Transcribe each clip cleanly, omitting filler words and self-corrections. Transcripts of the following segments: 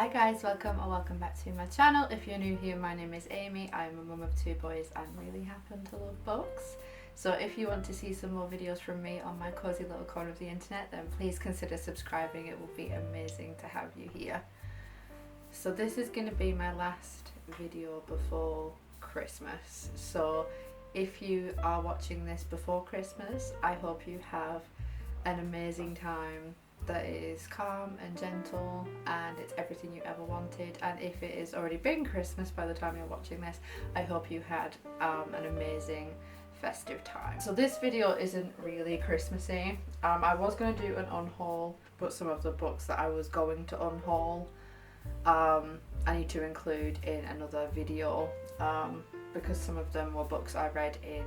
Hi guys, welcome back to my channel. If you're new here, my name is Amy. I'm a mum of two boys and really happen to love books. So if you want to see some more videos from me on my cozy little corner of the internet, then please consider subscribing. It will be amazing to have you here. So this is going to be my last video before Christmas. So if you are watching this before Christmas, I hope you have an amazing time that is calm and gentle and it's everything you ever wanted. And if it has already been Christmas by the time you're watching this, I hope you had an amazing festive time. So this video isn't really Christmassy. I was going to do an unhaul, but some of the books that I was going to unhaul I need to include in another video because some of them were books I read in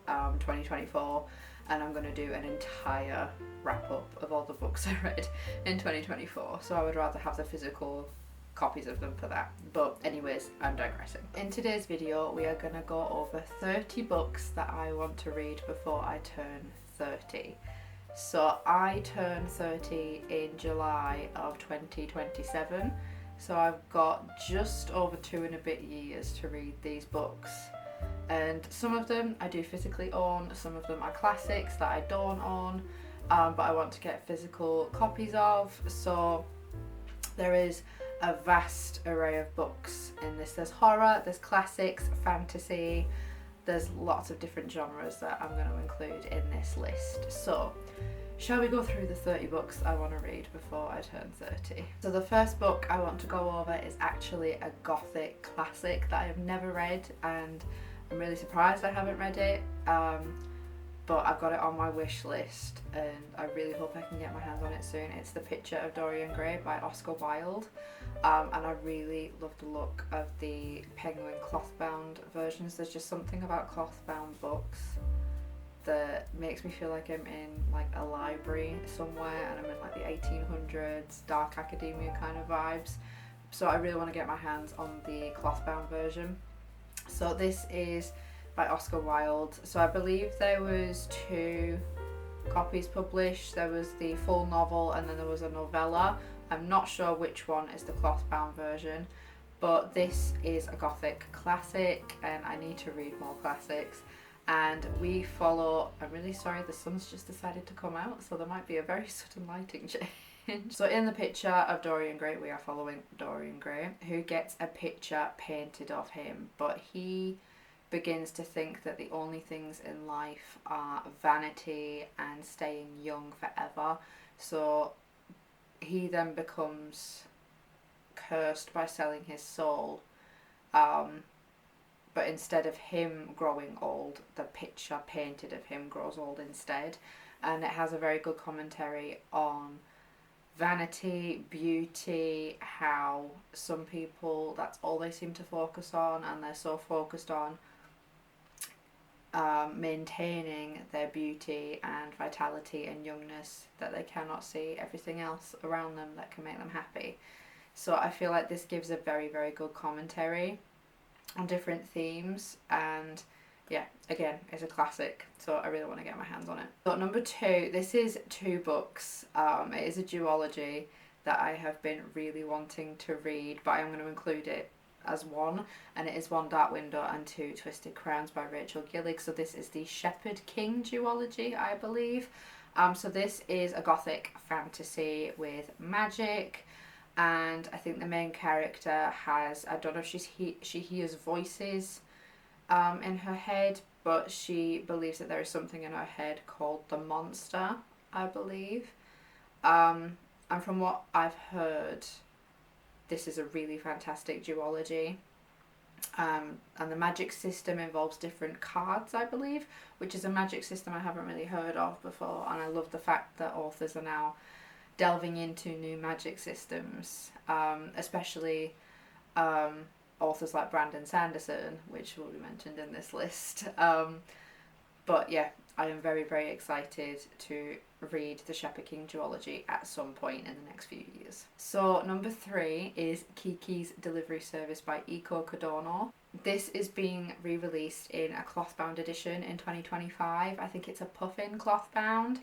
2024, and I'm going to do an entire wrap up of all the books I read in 2024, so I would rather have the physical copies of them for that. But anyways, I'm digressing. In today's video we are going to go over 30 books that I want to read before I turn 30. So I turn 30 in July of 2027, so I've got just over 2 and a bit years to read these books. And some of them I do physically own, some of them are classics that I don't own, but I want to get physical copies of. So there is a vast array of books in this. There's horror, there's classics, fantasy, there's lots of different genres that I'm going to include in this list. So shall we go through the 30 books I want to read before I turn 30? So the first book I want to go over is actually a gothic classic that I have never read, and I'm really surprised I haven't read it, but I've got it on my wish list and I really hope I can get my hands on it soon. It's The Picture of Dorian Gray by Oscar Wilde, and I really love the look of the penguin cloth-bound versions. There's just something about cloth-bound books that makes me feel like I'm in like a library somewhere and I'm in like the 1800s, dark academia kind of vibes. So I really want to get my hands on the cloth-bound version. So this is by Oscar Wilde. So I believe there was 2 copies published. There was the full novel and then there was a novella. I'm not sure which one is the cloth-bound version, but this is a gothic classic and I need to read more classics. And we follow, I'm really sorry, the sun's just decided to come out, so there might be a very sudden lighting change. So in The Picture of Dorian Gray, we are following Dorian Gray, who gets a picture painted of him, but he begins to think that the only things in life are vanity and staying young forever. So he then becomes cursed by selling his soul. But instead of him growing old, the picture painted of him grows old instead. And it has a very good commentary on vanity, beauty, how some people, that's all they seem to focus on, and they're so focused on maintaining their beauty and vitality and youngness that they cannot see everything else around them that can make them happy. So I feel like this gives a very, very good commentary on different themes, and yeah, again, it's a classic, so I really want to get my hands on it. So number 2, this is 2 books. It is a duology that I have been really wanting to read, but I'm going to include it as one, and it is One Dark Window and Two Twisted Crowns by Rachel Gillig. So this is the Shepherd King duology, I believe. So this is a gothic fantasy with magic, and I think the main character has, I don't know if she hears voices in her head, but she believes that there is something in her head called the monster, I believe. And from what I've heard, this is a really fantastic duology. And the magic system involves different cards, I believe, which is a magic system I haven't really heard of before, and I love the fact that authors are now delving into new magic systems, especially authors like Brandon Sanderson, which will be mentioned in this list. But yeah, I am very, very excited to read the Shepherd King duology at some point in the next few years. So number 3 is Kiki's Delivery Service by Eiko Kadono. This is being re-released in a cloth-bound edition in 2025. I think it's a puffin cloth-bound.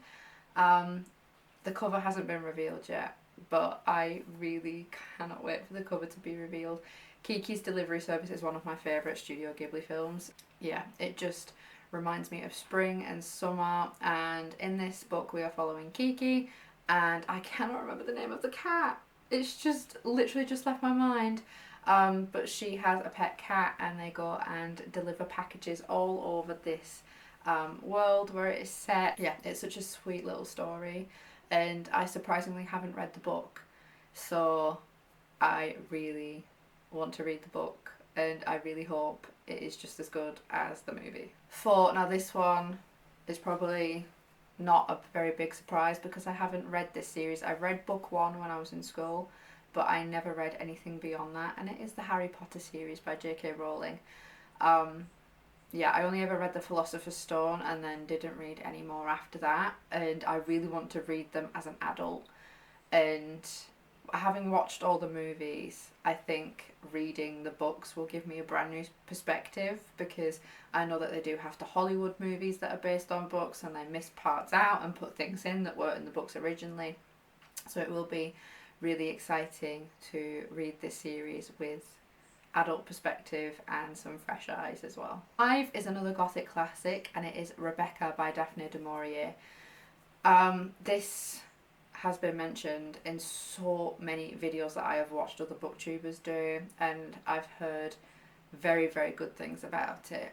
The cover hasn't been revealed yet, but I really cannot wait for the cover to be revealed. Kiki's Delivery Service is one of my favourite Studio Ghibli films. Yeah, it just reminds me of spring and summer, and in this book we are following Kiki, and I cannot remember the name of the cat. It's just literally just left my mind. But she has a pet cat, and they go and deliver packages all over this world where it is set. Yeah, it's such a sweet little story, and I surprisingly haven't read the book, so I really want to read the book, and I really hope it is just as good as the movie. Now this one is probably not a very big surprise because I haven't read this series. I read book 1 when I was in school, but I never read anything beyond that, and it is the Harry Potter series by J.K. Rowling. Yeah, I only ever read The Philosopher's Stone and then didn't read any more after that, and I really want to read them as an adult. And having watched all the movies, I think reading the books will give me a brand new perspective, because I know that they do have the Hollywood movies that are based on books, and they miss parts out and put things in that weren't in the books originally. So it will be really exciting to read this series with adult perspective and some fresh eyes as well. 5 is another Gothic classic, and it is Rebecca by Daphne du Maurier. This has been mentioned in so many videos that I have watched other booktubers do, and I've heard very, very good things about it.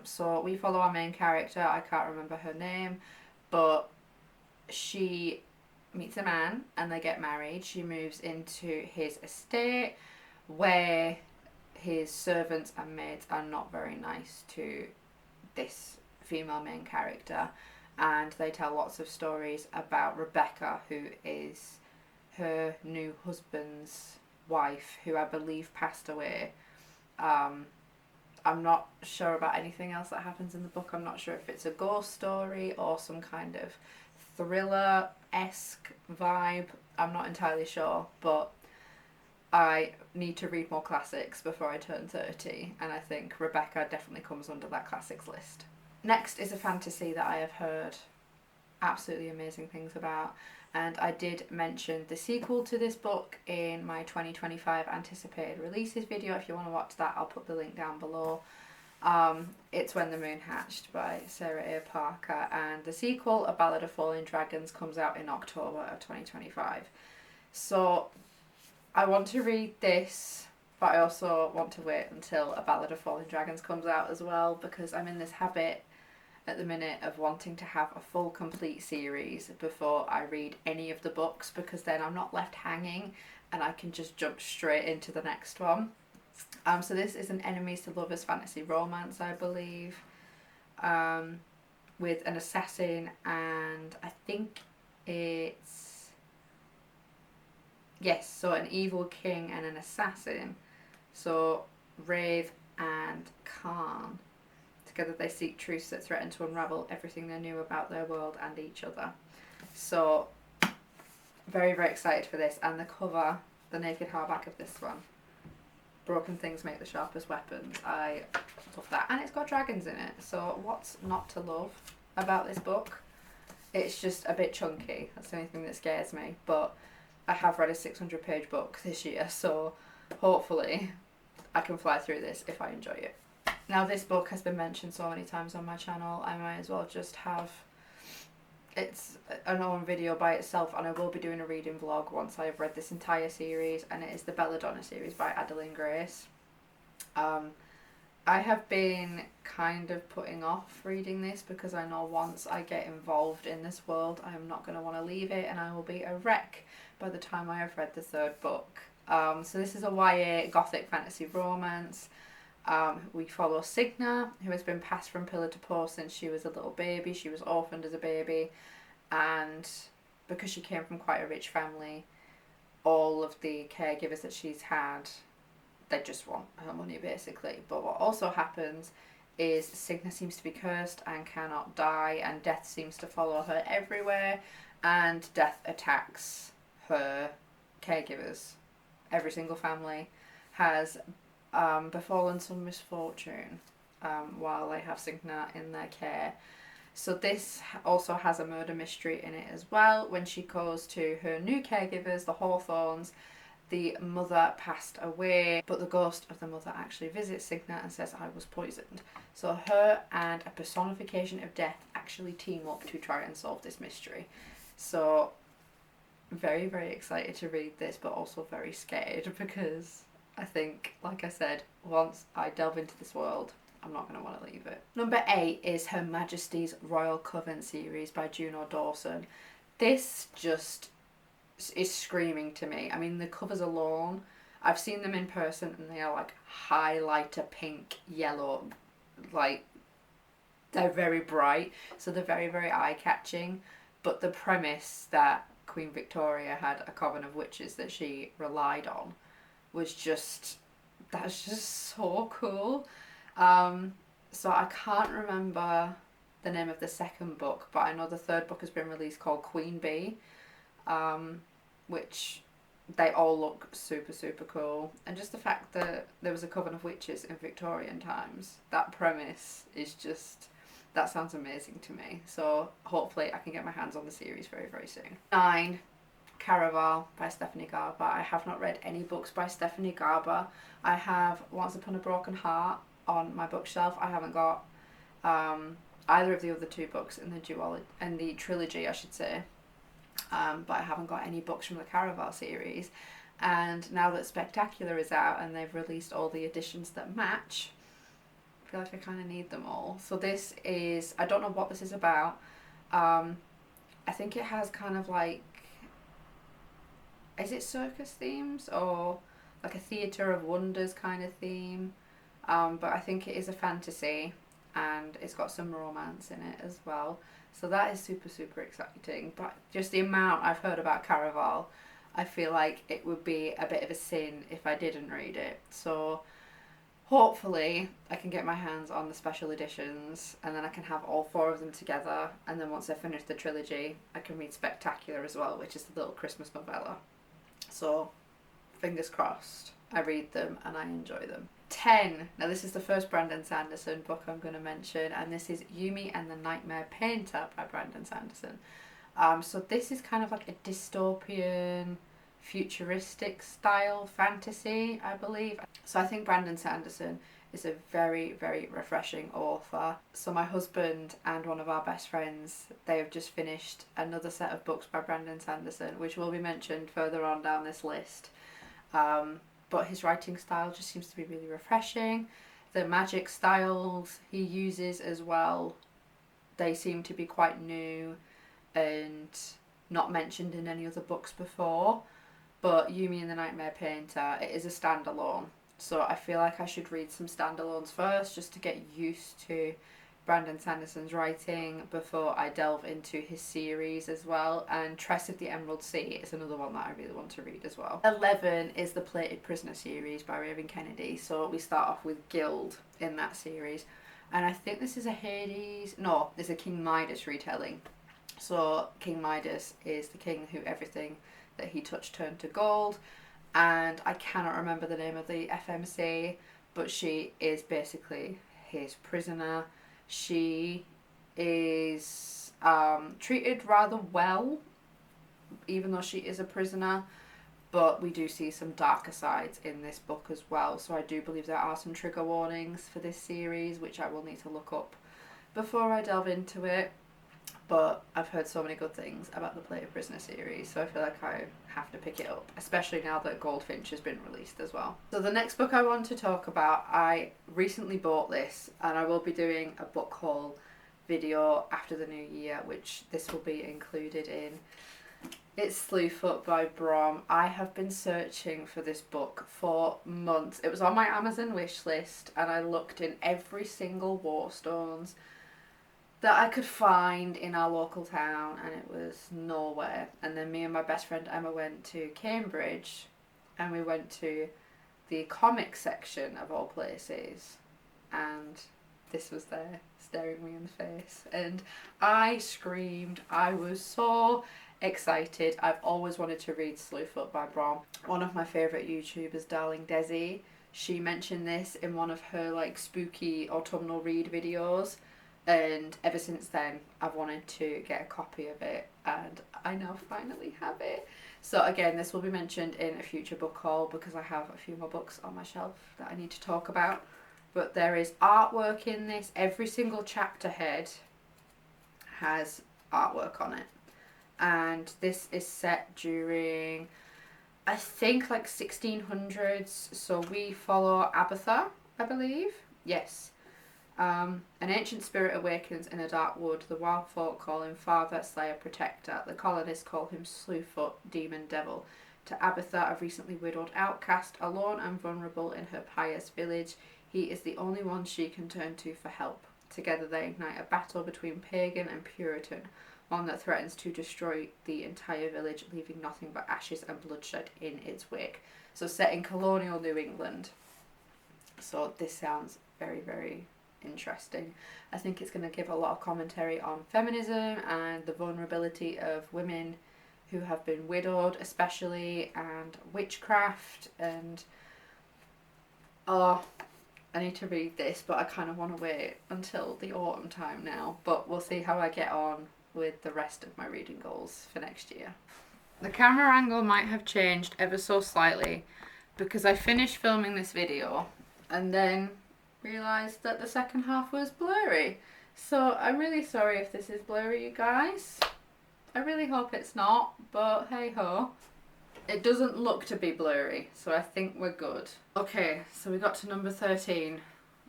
So we follow our main character, I can't remember her name, but she meets a man and they get married. She moves into his estate where his servants and maids are not very nice to this female main character, and they tell lots of stories about Rebecca, who is her new husband's wife, who I believe passed away. I'm not sure about anything else that happens in the book. I'm not sure if it's a ghost story or some kind of thriller-esque vibe. I'm not entirely sure, but I need to read more classics before I turn 30, and I think Rebecca definitely comes under that classics list. Next is a fantasy that I have heard absolutely amazing things about, and I did mention the sequel to this book in my 2025 anticipated releases video. If you want to watch that, I'll put the link down below. It's When the Moon Hatched by Sarah A. Parker, and the sequel, A Ballad of Falling Dragons, comes out in October of 2025. So I want to read this, but I also want to wait until A Ballad of Falling Dragons comes out as well, because I'm in this habit at the minute of wanting to have a full complete series before I read any of the books, because then I'm not left hanging and I can just jump straight into the next one. So this is an enemies to lovers fantasy romance, I believe, with an assassin, and I think it's, yes, so an evil king and an assassin. So Rave and Khan. Together they seek truths that threaten to unravel everything they knew about their world and each other. So very, very excited for this. And the cover, the naked hardback of this one, broken things make the sharpest weapons. I love that. And it's got dragons in it. So what's not to love about this book? It's just a bit chunky. That's the only thing that scares me. But I have read a 600-page book this year, so hopefully I can fly through this if I enjoy it. Now, this book has been mentioned so many times on my channel, I might as well just have it's an own video by itself, and I will be doing a reading vlog once I have read this entire series, and it is the Belladonna series by Adalyn Grace. I have been kind of putting off reading this because I know once I get involved in this world, I am not going to want to leave it, and I will be a wreck by the time I have read the 3rd book. So this is a YA gothic fantasy romance. We follow Signa, who has been passed from pillar to post since she was a little baby. She was orphaned as a baby, and because she came from quite a rich family, all of the caregivers that she's had, they just want her money basically. But what also happens is Signa seems to be cursed and cannot die, and death seems to follow her everywhere, and death attacks her caregivers. Every single family has befallen some misfortune while they have Signa in their care. So this also has a murder mystery in it as well. When she goes to her new caregivers, the Hawthorns, the mother passed away, but the ghost of the mother actually visits Signet and says, I was poisoned. So her and a personification of death actually team up to try and solve this mystery. So very, very excited to read this, but also very scared because I think, like I said, once I delve into this world, I'm not going to want to leave it. Number 8 is Her Majesty's Royal Coven series by Juno Dawson. This just is screaming to me. I mean, the covers alone, I've seen them in person and they are like highlighter pink, yellow, like they're very bright, so they're very, very eye-catching. But the premise that Queen Victoria had a coven of witches that she relied on was just, that's just so cool. So I can't remember the name of the second book, but I know the third book has been released called Queen Bee, which they all look super, super cool. And just the fact that there was a coven of witches in Victorian times, that premise is just, that sounds amazing to me. So hopefully I can get my hands on the series very, very soon. 9, Caraval by Stephanie Garber. I have not read any books by Stephanie Garber. I have Once Upon a Broken Heart on my bookshelf. I haven't got either of the other 2 books in the trilogy, I should say. But I haven't got any books from the Caraval series. And now that Spectacular is out and they've released all the editions that match, I feel like I kind of need them all. So this is, I don't know what this is about. I think it has kind of like, is it circus themes or like a theatre of wonders kind of theme? But I think it is a fantasy and it's got some romance in it as well. So that is super, super exciting. But just the amount I've heard about Caraval, I feel like it would be a bit of a sin if I didn't read it. So hopefully I can get my hands on the special editions and then I can have all 4 of them together. And then once I finish the trilogy, I can read Spectacular as well, which is the little Christmas novella. So fingers crossed, I read them and I enjoy them. 10. Now this is the first Brandon Sanderson book I'm going to mention, and this is Yumi and the Nightmare Painter by Brandon Sanderson. So this is kind of like a dystopian, futuristic style fantasy, I believe. So I think Brandon Sanderson is a very, very refreshing author. So my husband and one of our best friends, they have just finished another set of books by Brandon Sanderson, which will be mentioned further on down this list. But his writing style just seems to be really refreshing. The magic styles he uses as well, they seem to be quite new and not mentioned in any other books before. But Yumi and the Nightmare Painter, it is a standalone. So I feel like I should read some standalones first just to get used to Brandon Sanderson's writing before I delve into his series as well. And Tress of the Emerald Sea is another one that I really want to read as well. 11 is the Plated Prisoner series by Raven Kennedy. So we start off with Gild in that series. And I think this is a Hades... No, this is a King Midas retelling. So King Midas is the king who everything that he touched turned to gold. And I cannot remember the name of the FMC, but she is basically his prisoner. She is treated rather well, even though she is a prisoner, but we do see some darker sides in this book as well. So I do believe there are some trigger warnings for this series, which I will need to look up before I delve into it. But I've heard so many good things about the Plated Prisoner series, so I feel like I have to pick it up, especially now that Goldfinch has been released as well. So the next book I want to talk about, I recently bought this, and I will be doing a book haul video after the new year, which this will be included in. It's Slewfoot by Brom. I have been searching for this book for months. It was on my Amazon wish list, and I looked in every single Waterstones that I could find in our local town, and it was nowhere. And then me and my best friend Emma went to Cambridge and we went to the comic section of all places, and this was there staring me in the face and I screamed. I was so excited. I've always wanted to read Slewfoot by Brom. One of my favourite YouTubers, Darling Desi, she mentioned this in one of her like spooky autumnal read videos. And ever since then, I've wanted to get a copy of it, and I now finally have it. So again, this will be mentioned in a future book haul because I have a few more books on my shelf that I need to talk about. But there is artwork in this. Every single chapter head has artwork on it. And this is set during, I think, like 1600s. So we follow Abatha, I believe. Yes. An ancient spirit awakens in a dark wood. The wild folk call him Father, Slayer, Protector. The colonists call him Slewfoot, Demon, Devil. To Abatha, a recently widowed outcast, alone and vulnerable in her pious village, he is the only one she can turn to for help. Together they ignite a battle between pagan and Puritan, one that threatens to destroy the entire village, leaving nothing but ashes and bloodshed in its wake. So set in colonial New England. So this sounds very, very interesting. I think it's going to give a lot of commentary on feminism and the vulnerability of women who have been widowed, especially, and witchcraft. And I need to read this, but I kind of want to wait until the autumn time now. But we'll see how I get on with the rest of my reading goals for next year. The camera angle might have changed ever so slightly because I finished filming this video and then realised that the second half was blurry. So I'm really sorry if this is blurry, you guys. I really hope it's not, but hey ho. It doesn't look to be blurry, so I think we're good. Okay, so we got to number 13.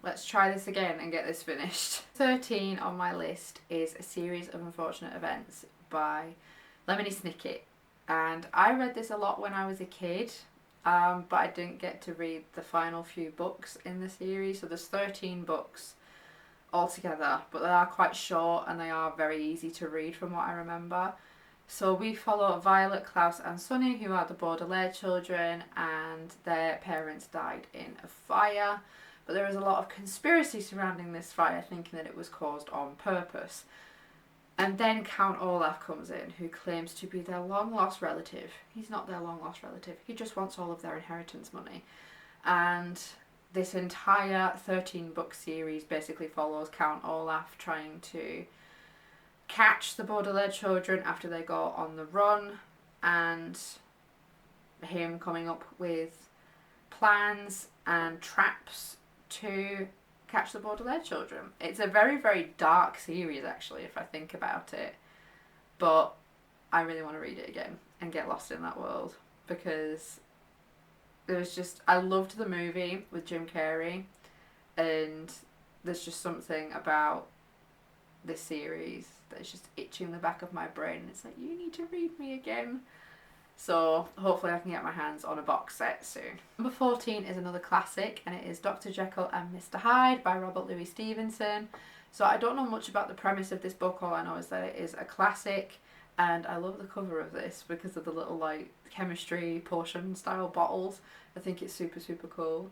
Let's try this again and get this finished. 13 on my list is A Series of Unfortunate Events by Lemony Snicket. And I read this a lot when I was a kid, but I didn't get to read the final few books in the series. So there's 13 books altogether, but they are quite short and they are very easy to read from what I remember. So we follow Violet, Klaus and Sunny, who are the Baudelaire children, and their parents died in a fire. But there is a lot of conspiracy surrounding this fire, thinking that it was caused on purpose. And then Count Olaf comes in, who claims to be their long-lost relative. He's not their long-lost relative. He just wants all of their inheritance money. And this entire 13-book series basically follows Count Olaf trying to catch the Baudelaire children after they go on the run, and him coming up with plans and traps to catch the Baudelaire children. It's a very, very dark series, actually, if I think about it. But I really want to read it again and get lost in that world, because there was just, I loved the movie with Jim Carrey, and there's just something about this series that's just itching the back of my brain. It's like, you need to read me again. So hopefully I can get my hands on a box set soon. Number 14 is another classic, and it is Dr. Jekyll and Mr. Hyde by Robert Louis Stevenson. So I don't know much about the premise of this book. All I know is that it is a classic, and I love the cover of this because of the little like chemistry potion style bottles. I think it's super, super cool.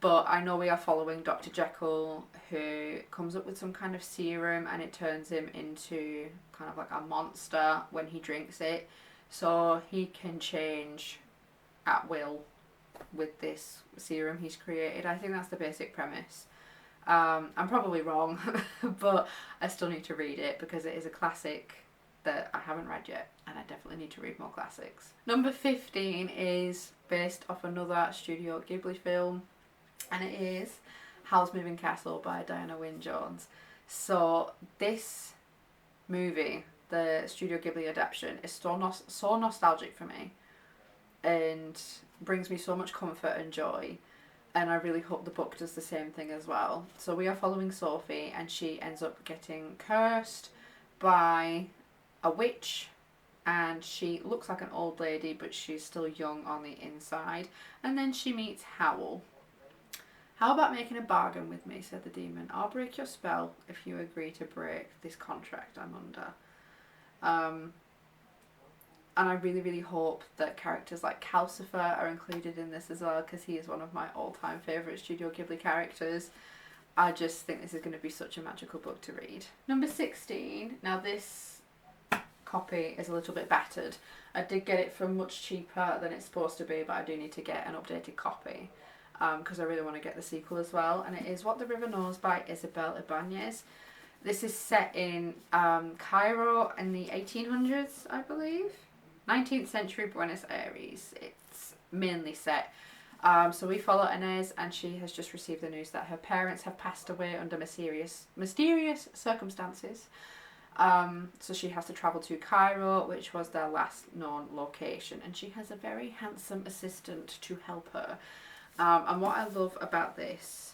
But I know we are following Dr. Jekyll, who comes up with some kind of serum and it turns him into kind of like a monster when he drinks it. So he can change at will with this serum he's created. I think that's the basic premise. I'm probably wrong, but I still need to read it because it is a classic that I haven't read yet, and I definitely need to read more classics. Number 15 is based off another Studio Ghibli film, and it is Howl's Moving Castle by Diana Wynne Jones. So this movie, the Studio Ghibli adaptation, is so nostalgic for me and brings me so much comfort and joy, and I really hope the book does the same thing as well. So we are following Sophie, and she ends up getting cursed by a witch, and she looks like an old lady but she's still young on the inside. And then she meets Howl. How about making a bargain with me, said the demon. I'll break your spell if you agree to break this contract I'm under. And I really, really hope that characters like Calcifer are included in this as well, because he is one of my all-time favourite Studio Ghibli characters. I just think this is going to be such a magical book to read. Number 16. Now this copy is a little bit battered. I did get it for much cheaper than it's supposed to be, but I do need to get an updated copy because I really want to get the sequel as well. And it is What the River Knows by Izabel Ibanez. This is set in Cairo in the 1800s, I believe. 19th century Buenos Aires. It's mainly set. So we follow Inez, and she has just received the news that her parents have passed away under mysterious circumstances. So she has to travel to Cairo, which was their last known location, and she has a very handsome assistant to help her. And what I love about this,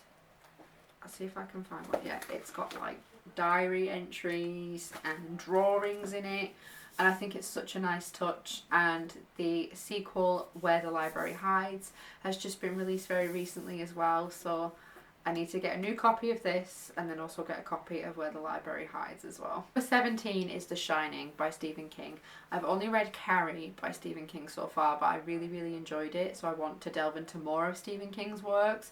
I'll see if I can find one. Yeah, it's got like diary entries and drawings in it, and I think it's such a nice touch. And the sequel, Where the Library Hides, has just been released very recently as well, so I need to get a new copy of this and then also get a copy of Where the Library Hides as well. Number 17 is The Shining by Stephen King. I've only read Carrie by Stephen King so far, but I really, really enjoyed it, so I want to delve into more of Stephen King's works.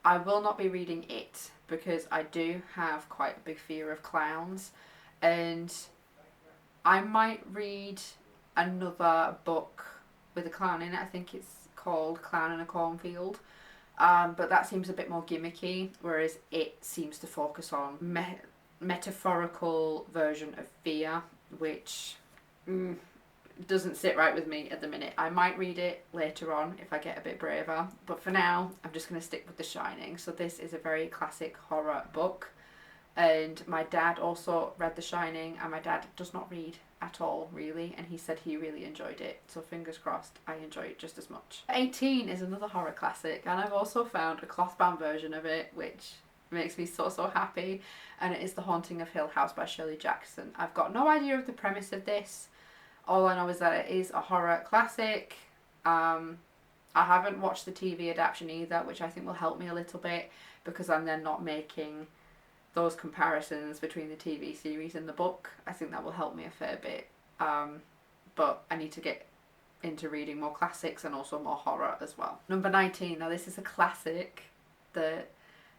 I will not be reading it because I do have quite a big fear of clowns, and I might read another book with a clown in it. I think it's called Clown in a Cornfield. But that seems a bit more gimmicky, whereas it seems to focus on metaphorical version of fear, which doesn't sit right with me at the minute. I might read it later on if I get a bit braver, but for now I'm just going to stick with The Shining. So this is a very classic horror book, and my dad also read The Shining, and my dad does not read at all really, and he said he really enjoyed it, so fingers crossed I enjoy it just as much. 18 is another horror classic, and I've also found a cloth bound version of it which makes me so happy, and it is The Haunting of Hill House by Shirley Jackson. I've got no idea of the premise of this. All I know is that it is a horror classic. I haven't watched the TV adaptation either, which I think will help me a little bit because I'm then not making those comparisons between the TV series and the book. I think that will help me a fair bit. But I need to get into reading more classics and also more horror as well. Number 19. Now this is a classic that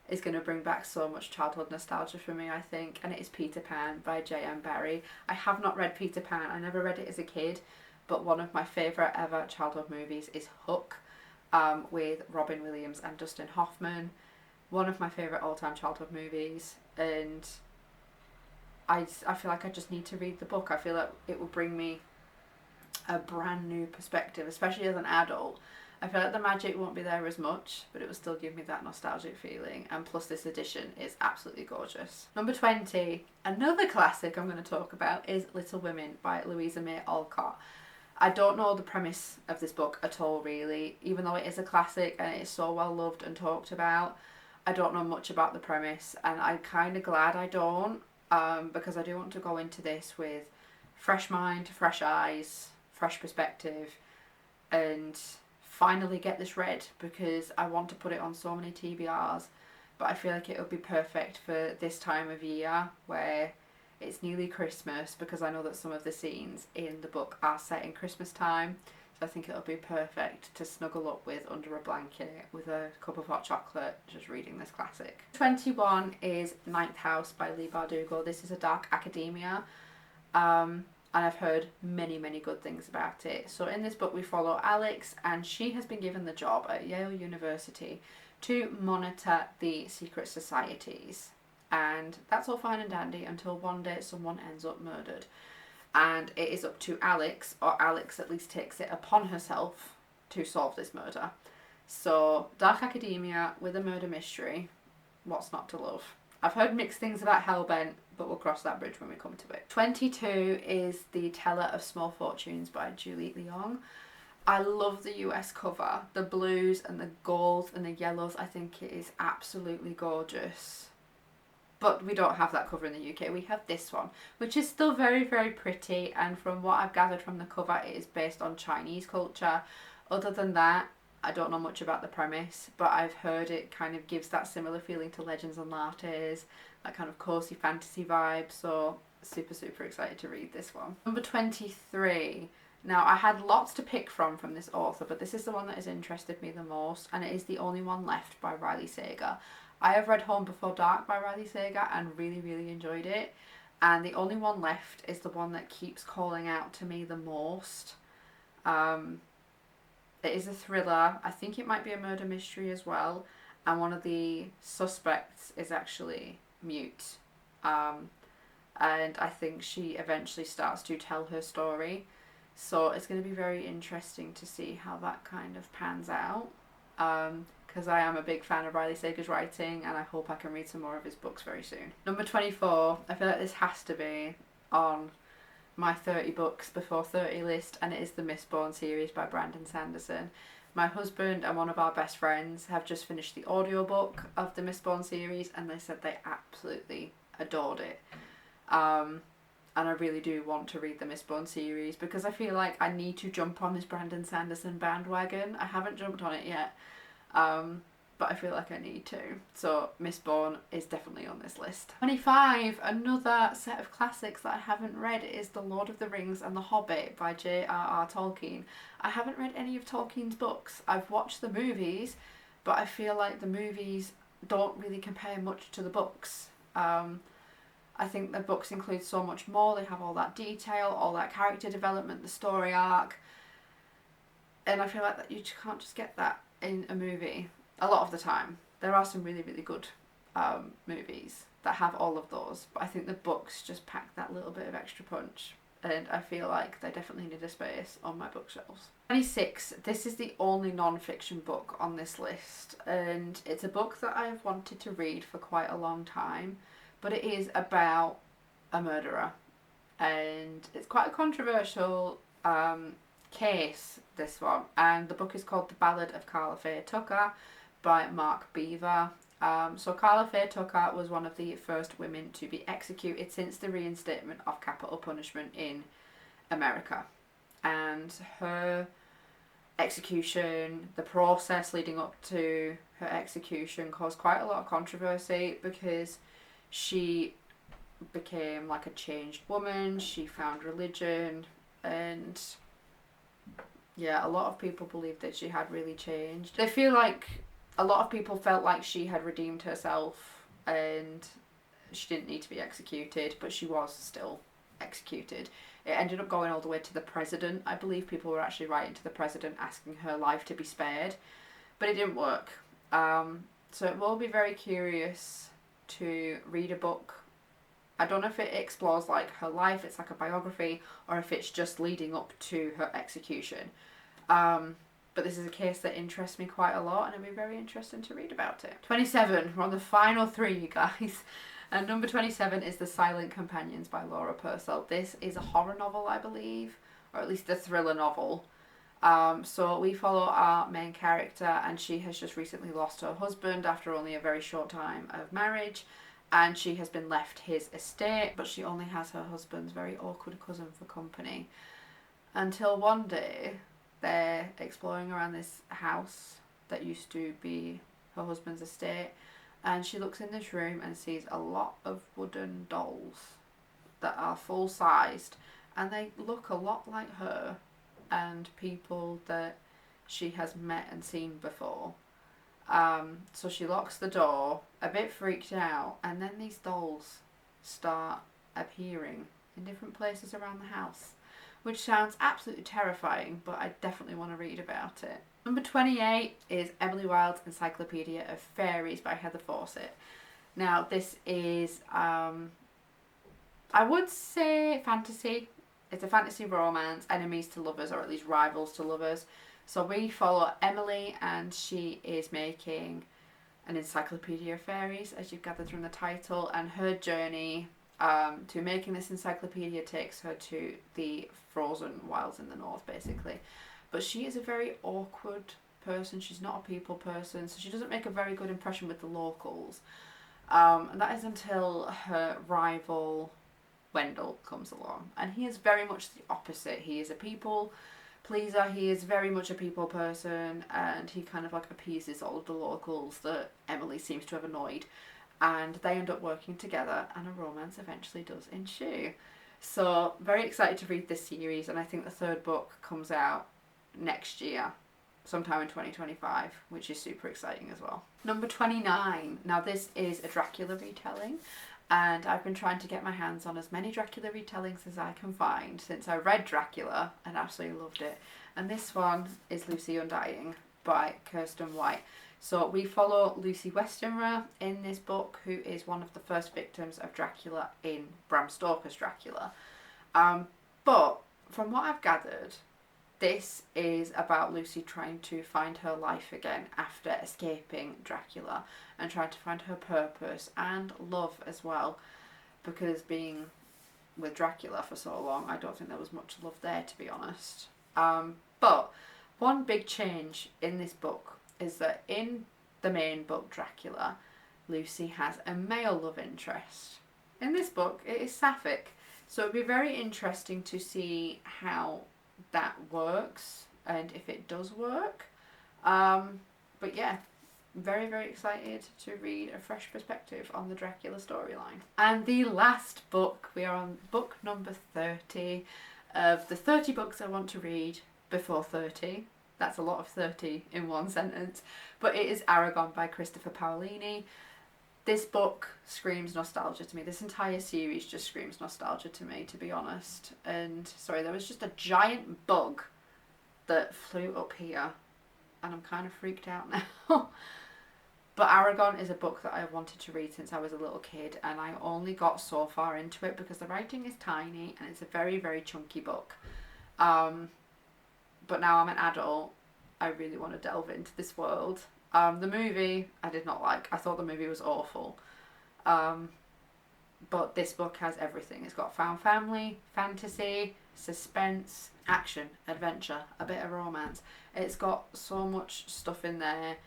is going to bring back so much childhood nostalgia for me, I think, and it is Peter Pan by J.M. Barrie. I have not read Peter Pan. I never read it as a kid, but one of my favourite ever childhood movies is Hook, with Robin Williams and Dustin Hoffman. One of my favourite all-time childhood movies, and I feel like I just need to read the book. I feel like it will bring me a brand new perspective, especially as an adult. I feel like the magic won't be there as much, but it will still give me that nostalgic feeling, and plus this edition is absolutely gorgeous. Number 20, another classic I'm going to talk about, is Little Women by Louisa May Alcott. I don't know the premise of this book at all really, even though it is a classic and it is so well loved and talked about. I don't know much about the premise, and I'm kind of glad I don't, because I do want to go into this with fresh mind, fresh eyes, fresh perspective, and finally get this read, because I want to put it on so many TBRs, but I feel like it would be perfect for this time of year where it's nearly Christmas, because I know that some of the scenes in the book are set in Christmas time. So I think it'll be perfect to snuggle up with under a blanket with a cup of hot chocolate, just reading this classic. 21 is Ninth House by Leigh Bardugo. This is a dark academia, and I've heard many good things about it. So in this book we follow Alex, and she has been given the job at Yale University to monitor the secret societies. And that's all fine and dandy until one day someone ends up murdered. And it is up to Alex, or Alex at least takes it upon herself, to solve this murder. So, dark academia with a murder mystery. What's not to love? I've heard mixed things about Hellbent, but we'll cross that bridge when we come to it. 22 is The Teller of Small Fortunes by Julie Leong. I love the US cover. The blues and the golds and the yellows. I think it is absolutely gorgeous. But we don't have that cover in the UK. We have this one, which is still very pretty, and from what I've gathered from the cover, it is based on Chinese culture. Other than that, I don't know much about the premise, but I've heard it kind of gives that similar feeling to Legends and Lattes, that kind of cozy fantasy vibe, so super excited to read this one. Number 23. Now, I had lots to pick from this author, but this is the one that has interested me the most, and it is The Only One Left by Riley Sager. I have read Home Before Dark by Riley Sager and really enjoyed it, and The Only One Left is the one that keeps calling out to me the most. It is a thriller. I think it might be a murder mystery as well, and one of the suspects is actually mute. And I think she eventually starts to tell her story. So it's going to be very interesting to see how that kind of pans out. Because I am a big fan of Riley Sager's writing, and I hope I can read some more of his books very soon. Number 24, I feel like this has to be on my 30 books before 30 list, and it is the Mistborn series by Brandon Sanderson. My husband and one of our best friends have just finished the audiobook of the Mistborn series, and they said they absolutely adored it. And I really do want to read the Mistborn series because I feel like I need to jump on this Brandon Sanderson bandwagon. I haven't jumped on it yet, but I feel like I need to. So Mistborn is definitely on this list. 25, another set of classics that I haven't read is The Lord of the Rings and The Hobbit by J.R.R. Tolkien. I haven't read any of Tolkien's books. I've watched the movies, but I feel like the movies don't really compare much to the books. I think the books include so much more. They have all that detail, all that character development, the story arc. And I feel like that you can't just get that in a movie a lot of the time. There are some really, really good movies that have all of those. But I think the books just pack that little bit of extra punch. And I feel like they definitely need a space on my bookshelves. 26. This is the only non-fiction book on this list. And it's a book that I've wanted to read for quite a long time. But it is about a murderer, and it's quite a controversial case, this one, and the book is called The Ballad of Carla Faye Tucker by Mark Beaver. So Carla Faye Tucker was one of the first women to be executed since the reinstatement of capital punishment in America, and her execution, the process leading up to her execution, caused quite a lot of controversy because she became like a changed woman. She found religion, and yeah, a lot of people believe that she had really changed. They feel like a lot of people felt like she had redeemed herself and she didn't need to be executed, but she was still executed. It ended up going all the way to the president. I believe people were actually writing to the president asking her life to be spared, but it didn't work. So it will be very curious to read a book. I don't know if it explores like her life, it's like a biography, or if it's just leading up to her execution. But this is a case that interests me quite a lot, and it'll be very interesting to read about it. 27, we're on the final three, you guys. And number 27 is The Silent Companions by Laura Purcell. This is a horror novel, I believe, or at least a thriller novel. So we follow our main character, and she has just recently lost her husband after only a very short time of marriage, and she has been left his estate, but she only has her husband's very awkward cousin for company. Until one day they're exploring around this house that used to be her husband's estate, and she looks in this room and sees a lot of wooden dolls that are full sized, and they look a lot like her and people that she has met and seen before. So she locks the door, a bit freaked out, and then these dolls start appearing in different places around the house, which sounds absolutely terrifying, but I definitely want to read about it. Number 28 is Emily Wilde's Encyclopedia of Fairies by Heather Fawcett. Now this is, I would say fantasy. It's a fantasy romance, enemies to lovers, or at least rivals to lovers. So we follow Emily, and she is making an encyclopedia of fairies, as you've gathered from the title, and her journey to making this encyclopedia takes her to the frozen wilds in the north, basically. But she is a very awkward person. She's not a people person, so she doesn't make a very good impression with the locals. And that is until her rival Wendell comes along, and he is very much the opposite. He is a people pleaser. He is very much a people person, and he kind of like appeases all of the locals that Emily seems to have annoyed, and they end up working together, and a romance eventually does ensue. So very excited to read this series, and I think the third book comes out next year, sometime in 2025, which is super exciting as well. Number 29. Now this is a Dracula retelling, and I've been trying to get my hands on as many Dracula retellings as I can find since I read Dracula and absolutely loved it. And this one is Lucy Undying by Kirsten White. So we follow Lucy Westenra in this book, who is one of the first victims of Dracula in Bram Stoker's Dracula. But from what I've gathered, this is about Lucy trying to find her life again after escaping Dracula and trying to find her purpose and love as well, because being with Dracula for so long, I don't think there was much love there, to be honest. But one big change in this book is that in the main book Dracula, Lucy has a male love interest. In this book, it is sapphic. So it'd be very interesting to see how that works and if it does work. But yeah, very, very excited to read a fresh perspective on the Dracula storyline. And the last book, we are on book number 30 of the 30 books I want to read before 30. That's a lot of 30 in one sentence. But it is Aragon by Christopher Paolini. This book screams nostalgia to me. This entire series just screams nostalgia to me, to be honest. And sorry, there was just a giant bug that flew up here and I'm kind of freaked out now. But Aragon is a book that I wanted to read since I was a little kid, and I only got so far into it because the writing is tiny and it's a very, very chunky book. But now I'm an adult, I really want to delve into this world. The movie I did not like. I thought the movie was awful. But this book has everything. It's got found family, fantasy, suspense, action, adventure, a bit of romance. It's got so much stuff in there,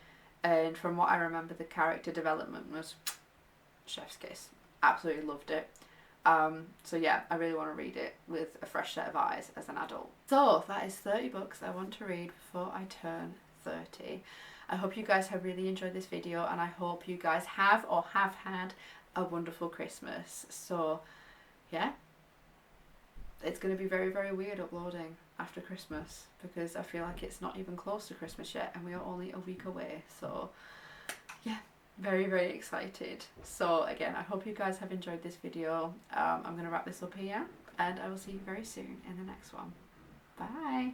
and from what I remember, the character development was chef's kiss. Absolutely loved it. So yeah, I really want to read it with a fresh set of eyes as an adult. So that is 30 books I want to read before I turn 30. I hope you guys have really enjoyed this video, and I hope you guys have or have had a wonderful Christmas. So yeah, it's going to be very, very weird uploading after Christmas because I feel like it's not even close to Christmas yet and we are only a week away. So yeah, very, very excited. So again, I hope you guys have enjoyed this video. I'm going to wrap this up here and I will see you very soon in the next one. Bye.